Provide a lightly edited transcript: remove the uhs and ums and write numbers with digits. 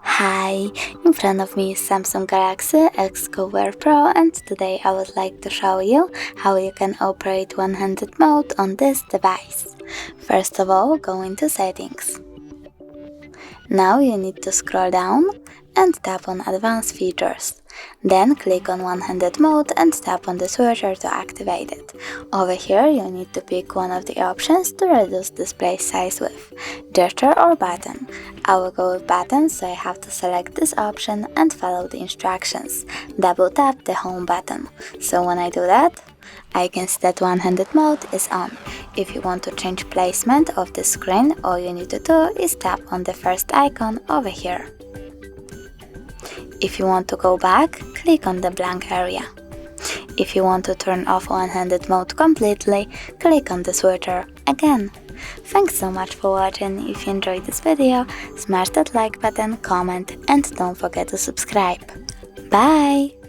Hi, in front of me is Samsung Galaxy XCover Pro, and today I would like to show you how you can operate one-handed mode on this device. First of all, go into Settings. Now you need to scroll down and tap on Advanced Features. Then click on one-handed mode and tap on the switcher to activate it. Over here you need to pick one of the options to reduce display size with gesture or button. I will go with button, so I have to select this option and follow the instructions. Double tap the home button. So when I do that, I can see that one-handed mode is on. If you want to change placement of the screen, all you need to do is tap on the first icon over here. If you want to go back, click on the blank area. If you want to turn off one-handed mode completely, click on the switcher again. Thanks so much for watching. If you enjoyed this video, smash that like button, comment, and don't forget to subscribe. Bye!